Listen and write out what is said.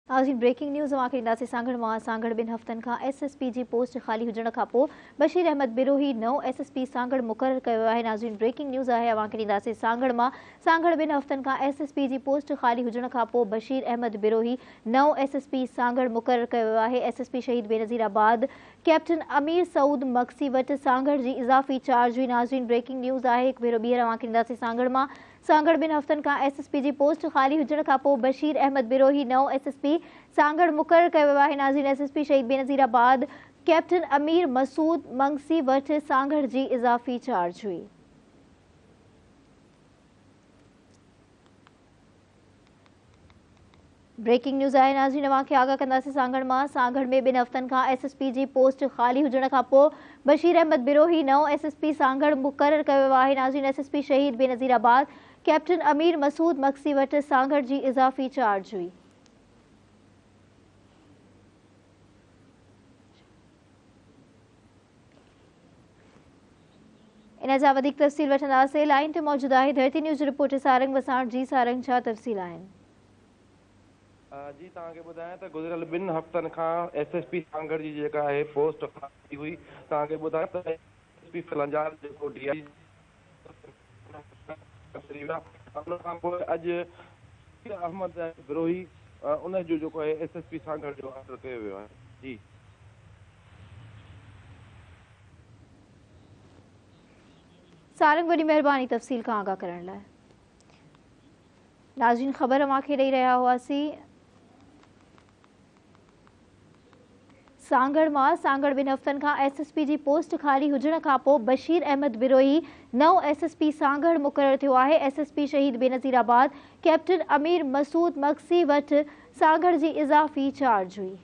नाज़रीन breaking news ॾींदासीं सांगड़ मां। सांगड़ 2 हफ़्तनि खां SSP जी पोस्ट ख़ाली हुजण खां पोइ बशीर अहमद बिरोही नओं SSP सांगड़ मुक़ररु कयो आहे। नाज़रीन ब्रेकिंग न्यूज़ आहे ॾींदासीं सांगड़ मां। सांगड़ 2 हफ़्तनि खां SSP जी पोस्ट ख़ाली हुजण खां पोइ बशीर अहमद बिरोही नओं SSP सांगड़ मुक़ररु कयो आहे। SSP शहीद बेनज़ीराबाद कैप्टन अमीर सऊद मक्सी वटि सांगड़ जी इज़ाफ़ी चार्ज हुई। नाज़रीन ब्रेकिंग न्यूज़ आहे, हिकु भेरो ॿीहर ॾींदासीं सांगड़ मां। सांगड़ 2 हफ़्तनि खां SSP जी पोस्ट ख़ाली हुजण खां पोइ बशीर अहमद बिरोही नओं SSP सांगड़ मुक़ररु कयो आहे। नाज़रीन SSP शहीद बेनज़ीराबाद कैप्टन अमीर मसूद मंगसी वटि सांगड़ जी इज़ाफ़ी चार्ज हुई। ब्रेकिंग न्यूज़ आहे नाज़रीन, आगाह कंदासीं सांगड़ मां। सांगड़ में 2 हफ़्तनि खां SSP जी पोस्ट ख़ाली हुजण खां पोइ बशीर अहमद बिरोही नओं SSP सांगड़ मुक़ररु कयो आहे। नाज़रीन SSP शहीद बेनज़ीराबाद कैप्टन अमीर मसूद मक्सी वटि सांगड़ जी इज़ाफ़ी चार्ज हुई। इन जा वधीक तफ़सील वठंदासीं। लाइन ते मौजूद आहे धरती न्यूज़ रिपोर्टर सारंग वसाण। जी सारंग, छा तफ़सील आहिनि? जी तव्हांखे ॿुधायां त गुज़िरियल 2 हफ़्तनि खां SSP सांगड़ जी जेका आहे पोस्ट ख़ाली हुई। तव्हांखे ॿुधायां त SSP फलंजार जेको DI उन खां पोइ अॼु अहमद बिरोही उन जो जेको आहे SSP सांगड़ जो ऑर्डर कयो वियो आहे। जी सारंग, वॾी महिरबानी तफ़सील खां आगाह करण लाइ। नाज़रीन ख़बर अव्हांखे ॾेई रहिया हुआसीं सांगड़ मां। सांगड़ 2 हफ़्तनि खां SSP जी पोस्ट ख़ाली हुजण खां पोइ बशीर अहमद बिरोही नओं SSP सांगड़ मुक़ररु थियो आहे। SSP शहीद बेनज़ीराबाद कैप्टन अमीर मसूद मक्सी वटि सांगड़ जी इज़ाफ़ी चार्ज हुई।